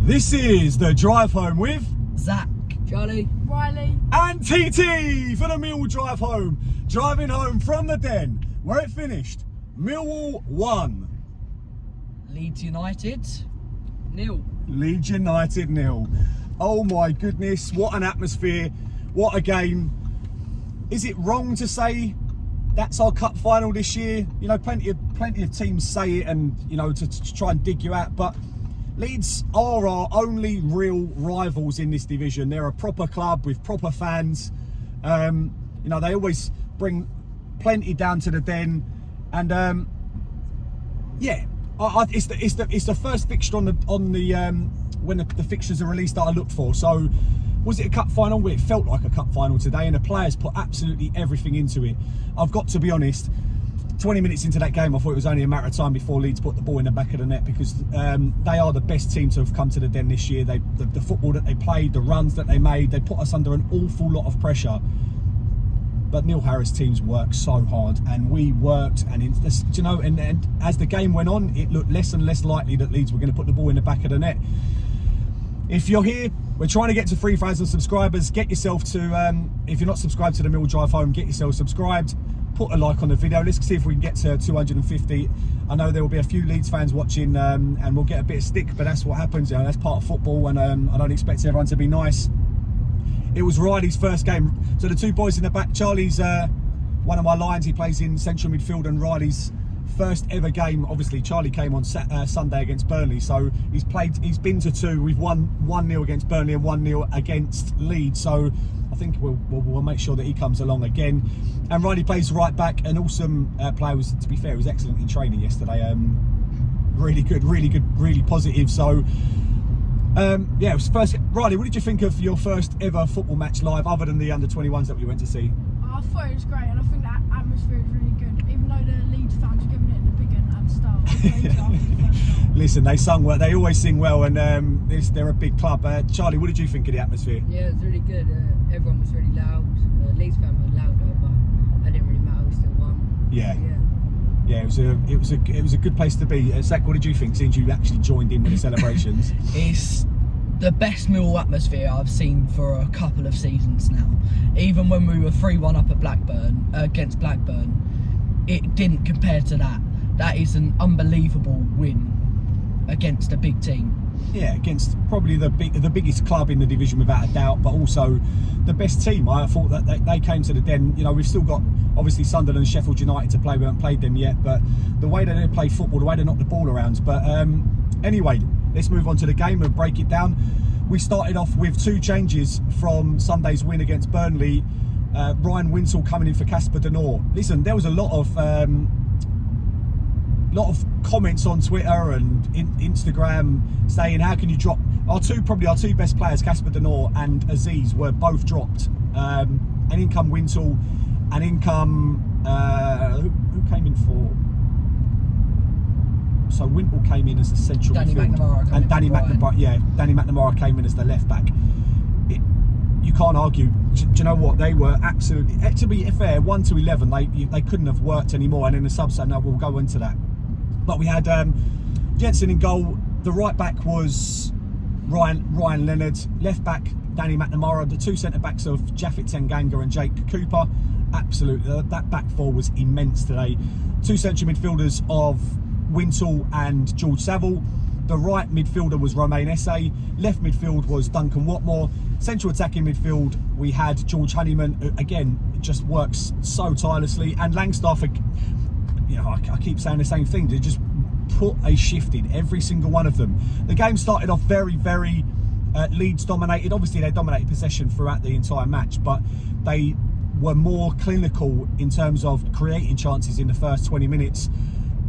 This is the drive home with Zac, Charlie, Riley, and TT for the Millwall drive home. Driving home from the Den, where it finished Millwall 1, Leeds United 0. Leeds United 0. Oh my goodness, what an atmosphere, what a game. Is it wrong to say that's our cup final this year? You know, plenty of teams say it, and you know, to try and dig you out, but Leeds are our only real rivals in this division. They're a proper club with proper fans. You know, they always bring plenty down to the Den, and yeah, it's the first fixture on the when the fixtures are released that I looked for. So, was it a cup final? Well, it felt like a cup final today, and the players put absolutely everything into it. I've got to be honest. 20 minutes into that game, I thought it was only a matter of time before Leeds put the ball in the back of the net, because they are the best team to have come to the Den this year. The football that they played, the runs that they made, they put us under an awful lot of pressure. But Neil Harris' teams worked so hard, and we worked, and you know, and as the game went on, it looked less and less likely that Leeds were going to put the ball in the back of the net. If you're here, we're trying to get to 3,000 subscribers. Get yourself to, if you're not subscribed to the Mill Drive Home, get yourself subscribed. Put a like on the video. Let's see if we can get to 250. I know there will be a few Leeds fans watching, and we'll get a bit of stick, but that's what happens. You know, that's part of football, and I don't expect everyone to be nice. It was Riley's first game. So the two boys in the back, Charlie's one of my Lions. He plays in central midfield, and Riley's first ever game. Obviously, Charlie came on Sunday against Burnley, so he's been to two. We've won 1-0 against Burnley and 1-0 against Leeds. So I think we'll make sure that he comes along again. And Riley plays right back, an awesome player. To be fair, he was excellent in training yesterday. Really good, really positive. So yeah, it was first. Riley, what did you think of your first ever football match live, other than the under-21s that we went to see? I thought it was great, and I think that atmosphere is really good, even though the Leeds fans were giving it the big end at the start. Listen, they sung well. They always sing well, and they're a big club. Charlie, what did you think of the atmosphere? Yeah, it was really good. Everyone was really loud. Leeds fans were louder, but it didn't really matter. We still won. Yeah. It was a good place to be. Zac, what did you think, since you actually joined in with the celebrations? It's the best Millwall atmosphere I've seen for a couple of seasons now. Even when we were 3-1 up at against Blackburn, it didn't compare to that. That is an unbelievable win against a big team. Yeah, against probably the biggest club in the division without a doubt, but also the best team. I thought that they came to the Den. You know, we've still got obviously Sunderland and Sheffield United to play. We haven't played them yet, but the way that they play football, the way they knock the ball around. But anyway, let's move on to the game and break it down. We started off with two changes from Sunday's win against Burnley. Ryan Winsell coming in for Casper Denor. Listen, there was a lot of comments on Twitter and Instagram saying, how can you drop our two best players, Casper Denor and Aziz, were both dropped. And in come Winsell, and in come who came in for? So Winsell came in as the central midfield, and Danny McNamara came in as the left back. You can't argue. Do you know what? They were absolutely, to be fair, 1 to 11. They couldn't have worked anymore. And in the subs, no, we'll go into that. But we had Jensen in goal. The right back was Ryan Leonard. Left back, Danny McNamara. The two centre backs of Japhet Tenganga and Jake Cooper. Absolutely, that back four was immense today. Two central midfielders of Winsell and George Saville. The right midfielder was Romain Esse. Left midfield was Duncan Watmore. Central attacking midfield, we had George Honeyman, who, again, just works so tirelessly. And Langstaff, you know, I keep saying the same thing. They just put a shift in, every single one of them. The game started off very Leeds dominated. Obviously, they dominated possession throughout the entire match, but they were more clinical in terms of creating chances in the first 20 minutes.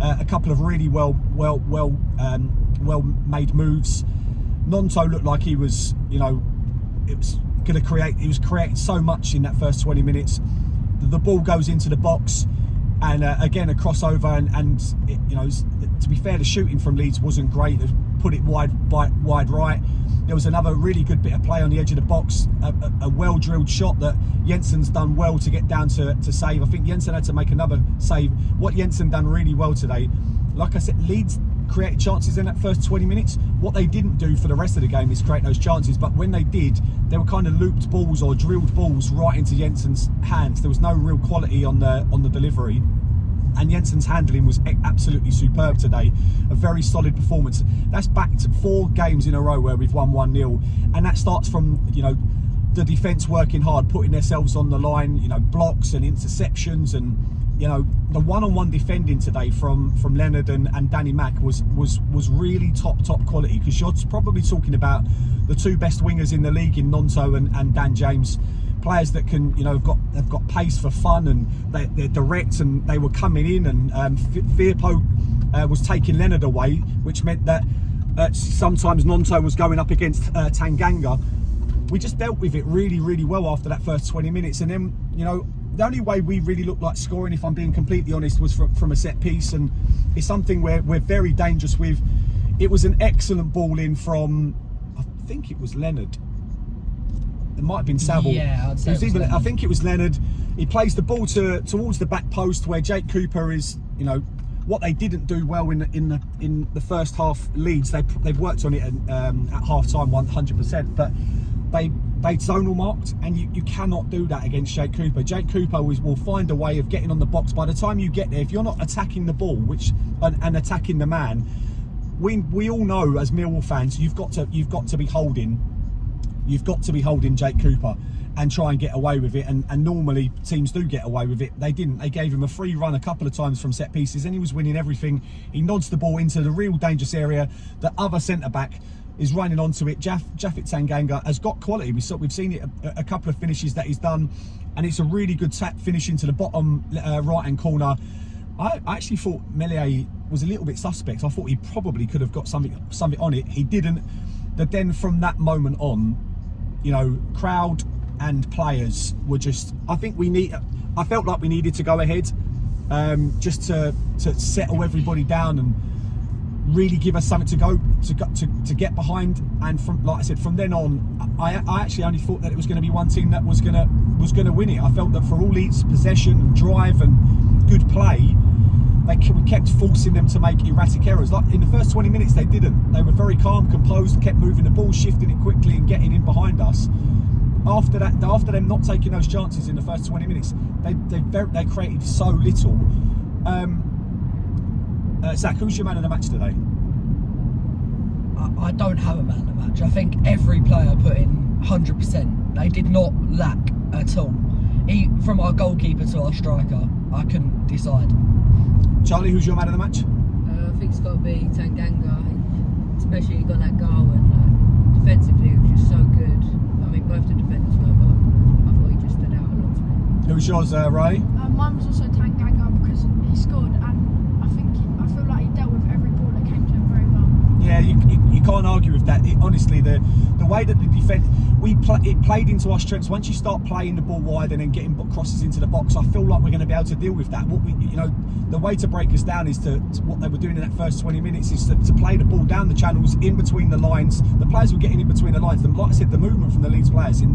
A couple of really well made moves. Nonto looked like he was, you know, it was going to create. He was creating so much in that first 20 minutes. The ball goes into the box, and again a crossover, and it, you know, to be fair, the shooting from Leeds wasn't great. They put it wide right. There was another really good bit of play on the edge of the box, a well drilled shot that Jensen's done well to get down to save. I think Jensen had to make another save. What Jensen done really well today, like I said, Leeds created chances in that first 20 minutes. What they didn't do for the rest of the game is create those chances, but when they did, they were kind of looped balls or drilled balls right into Jensen's hands. There was no real quality on the delivery. And Jensen's handling was absolutely superb today. A very solid performance. That's back to 4 games in a row where we've won 1-0. And that starts from, you know, the defence working hard, putting themselves on the line, you know, blocks and interceptions. And, you know, the one-on-one defending today from Leonard and Danny Mack was really top quality. Because you're probably talking about the 2 best wingers in the league in Nonto and Dan James. Players that can, you know, have got pace for fun, and they're direct, and they were coming in, and Firpo was taking Leonard away, which meant that sometimes Nonto was going up against Tanganga. We just dealt with it really well after that first 20 minutes, and then, you know, the only way we really looked like scoring, if I'm being completely honest, was from a set piece, and it's something we're very dangerous with. It was an excellent ball in from, I think it was Leonard. It might have been Saville. Yeah, I'd say it was I think it was Leonard. He plays the ball towards the back post where Jake Cooper is, you know, what they didn't do well in the first half. Leeds, they've worked on it at half time 100%, but they zonal marked, and you cannot do that against Jake Cooper. Jake Cooper will find a way of getting on the box. By the time you get there, if you're not attacking the ball and attacking the man, we all know as Millwall fans, you've got to be holding Jake Cooper and try and get away with it, and normally teams do get away with it. They didn't. They gave him a free run a couple of times from set pieces, and he was winning everything. He nods the ball into the real dangerous area. The other centre-back is running onto it. Japhet Tanganga has got quality. We've seen it a couple of finishes that he's done, and it's a really good tap finish into the bottom right-hand corner. I actually thought Melier was a little bit suspect. I thought he probably could have got something on it. He didn't. But then from that moment on, you know, crowd and players were just, I felt like we needed to go ahead, just to settle everybody down and really give us something to get behind. And from, like I said, from then on, I actually only thought that it was going to be one team that was going to win it. I felt that for all Leeds' possession, drive and good play, we kept forcing them to make erratic errors. Like in the first 20 minutes, they didn't. They were very calm, composed, kept moving the ball, shifting it quickly and getting in behind us. After them not taking those chances in the first 20 minutes, they created so little. Zac, who's your man of the match today? I don't have a man of the match. I think every player put in 100%. They did not lack at all. From our goalkeeper to our striker, I couldn't decide. Charlie, who's your man of the match? I think it's got to be Tanganga, especially he got that goal, and defensively he was just so good. I mean, both the defenders were, but I thought he just stood out a lot to me. Who's yours, Ray? Mine was also Tanganga because he scored, and I feel like he dealt with every ball that came to him very well. Yeah, you can't argue with that. Honestly, the way that the defence, it played into our strengths. Once you start playing the ball wide and then getting crosses into the box, I feel like we're going to be able to deal with that. The way to break us down is to what they were doing in that first 20 minutes is to play the ball down the channels, in between the lines. The players were getting in between the lines. Like I said, the movement from the Leeds players in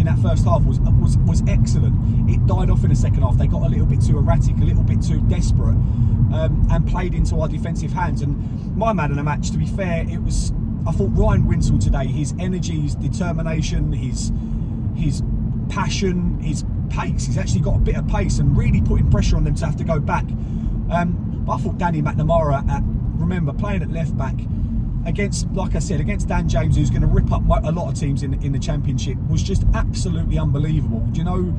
that first half was excellent. It died off in the second half. They got a little bit too erratic, a little bit too desperate, and played into our defensive hands. And my man of the match, to be fair, I thought Ryan Winsell today, his energy, his determination, his passion, his pace. He's actually got a bit of pace and really putting pressure on them to have to go back. But I thought Danny McNamara, remember playing at left back against, like I said, against Dan James, who's going to rip up a lot of teams in the Championship, was just absolutely unbelievable. You know,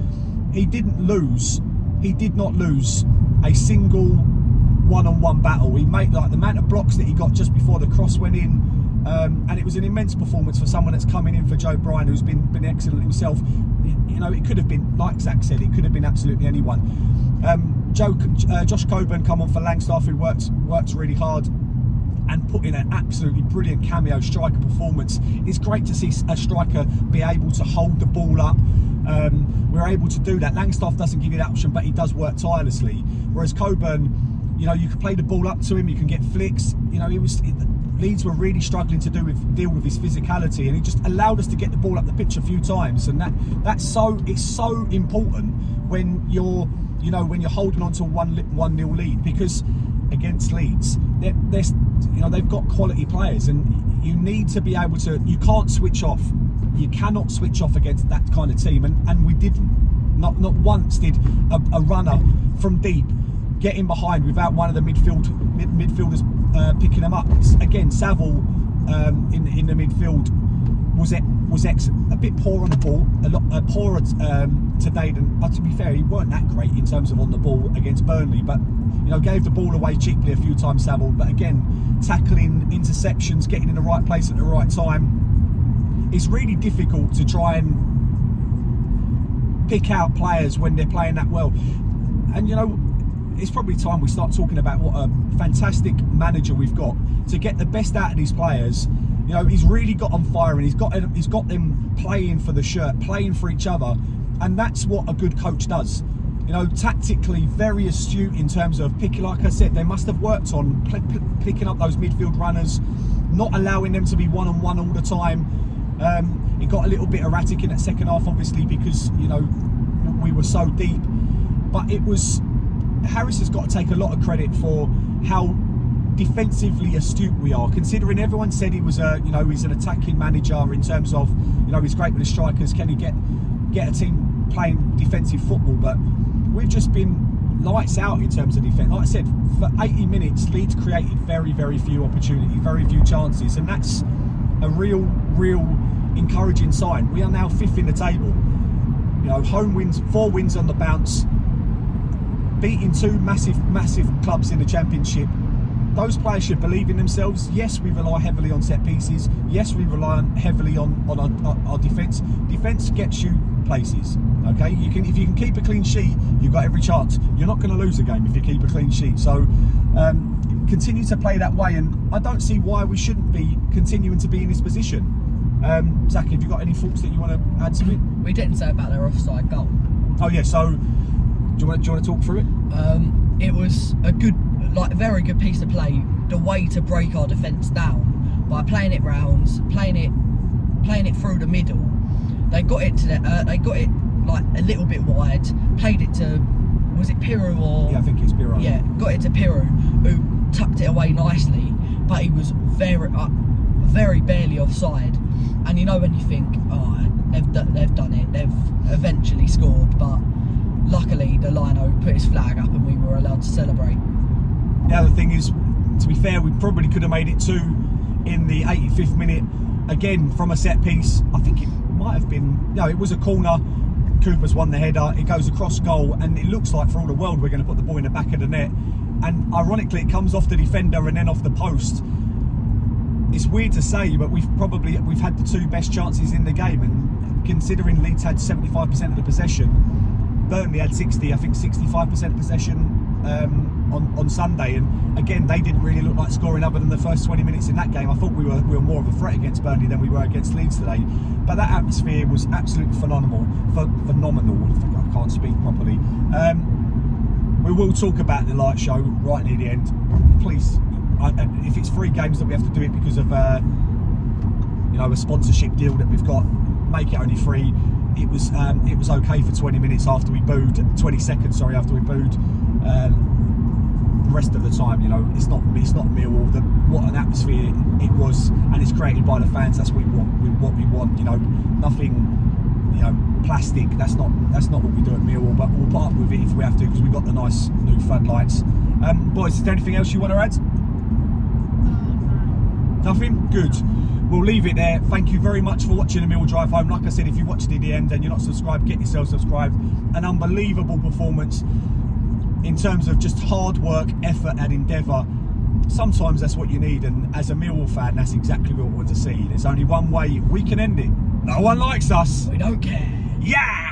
he did not lose a single one-on-one battle. He made, like, the amount of blocks that he got just before the cross went in. And it was an immense performance for someone that's coming in for Joe Bryan, who's been excellent himself. You know, it could have been, like Zac said, it could have been absolutely anyone. Josh Coburn come on for Langstaff, who worked really hard and put in an absolutely brilliant cameo striker performance. It's great to see a striker be able to hold the ball up. We're able to do that. Langstaff doesn't give you that option, but he does work tirelessly. Whereas Coburn, you know, you can play the ball up to him, you can get flicks. You know, Leeds were really struggling to deal with his physicality, and he just allowed us to get the ball up the pitch a few times. And it's so important when you're holding on to a 1-0 lead, because against Leeds, you know, they've got quality players, and you need to be able to. You can't switch off. You cannot switch off against that kind of team, and we didn't. Not once did a runner from deep get in behind without one of the midfielders picking them up. Again, Saville in the midfield was a bit poor on the ball, a lot poorer today than. But to be fair, he weren't that great in terms of on the ball against Burnley. But you know, gave the ball away cheaply a few times, Saville. But again, tackling, interceptions, getting in the right place at the right time. It's really difficult to try and pick out players when they're playing that well. And you know, it's probably time we start talking about what a fantastic manager we've got to get the best out of these players. You know, he's really got on fire, and he's got them playing for the shirt, playing for each other, and that's what a good coach does. You know, tactically very astute in terms of picking. Like I said, they must have worked on picking up those midfield runners, not allowing them to be one-on-one all the time. It got a little bit erratic in that second half, obviously, because you know we were so deep. But it was, Harris has got to take a lot of credit for how defensively astute we are, considering everyone said he was he's an attacking manager in terms of, you know, he's great with the strikers. Can he get a team playing defensive football? But we've just been lights out in terms of defence. Like I said, for 80 minutes, Leeds created very, very few opportunities, very few chances, and that's a real encouraging sign. We are now 5th in the table. You know, home wins, 4 wins on the bounce, beating 2 massive clubs in the Championship. Those players should believe in themselves. Yes, we rely heavily on set pieces. Yes, we rely heavily on our defence. Defence gets you places. Okay, if you can keep a clean sheet, you've got every chance. You're not going to lose a game if you keep a clean sheet. So continue to play that way, and I don't see why we shouldn't be continuing to be in this position. Zac, have you got any thoughts that you want to add to it? We didn't say about their offside goal. Oh yeah, so do you want to talk through it? It was a good, very good piece of play. The way to break our defence down by playing it rounds, playing it through the middle. They got it to they got it like a little bit wide. Played it to, was it Piru or? Yeah, I think it's Piru. Yeah, got it to Piru, who tucked it away nicely, but he was very barely offside. And you know when you think, oh, they've done it, they've eventually scored, but luckily the lino put his flag up and we were allowed to celebrate. The other thing is, to be fair, we probably could have made it 2 in the 85th minute, again from a set piece. I think it might have been, no, it was a corner. Cooper's won the header, it goes across goal, and it looks like for all the world we're going to put the ball in the back of the net, and ironically it comes off the defender and then off the post. It's weird to say, but we've had the 2 best chances in the game, and considering Leeds had 75% of the possession, Burnley had 65% possession on Sunday, and again they didn't really look like scoring other than the first 20 minutes in that game. I thought we were more of a threat against Burnley than we were against Leeds today, but that atmosphere was absolutely phenomenal. I can't speak properly. We will talk about the light show right near the end. Please, if it's 3 games that we have to do it because of a sponsorship deal that we've got, make it only 3. It was okay for 20 minutes after we booed, 20 seconds after we booed. The rest of the time, you know, it's not Millwall. What an atmosphere it was, and it's created by the fans. That's what we want. You know, nothing, you know, plastic. That's not what we do at Millwall. But we'll part with it if we have to, because we've got the nice new floodlights. Boys, is there anything else you want to add? Nothing? Good. We'll leave it there. Thank you very much for watching the Millwall Drive Home. Like I said, if you watched it to the end and you're not subscribed, get yourself subscribed. An unbelievable performance in terms of just hard work, effort and endeavour. Sometimes that's what you need, and as a Millwall fan, that's exactly what we want to see. There's only one way we can end it. No one likes us. We don't care. Yeah!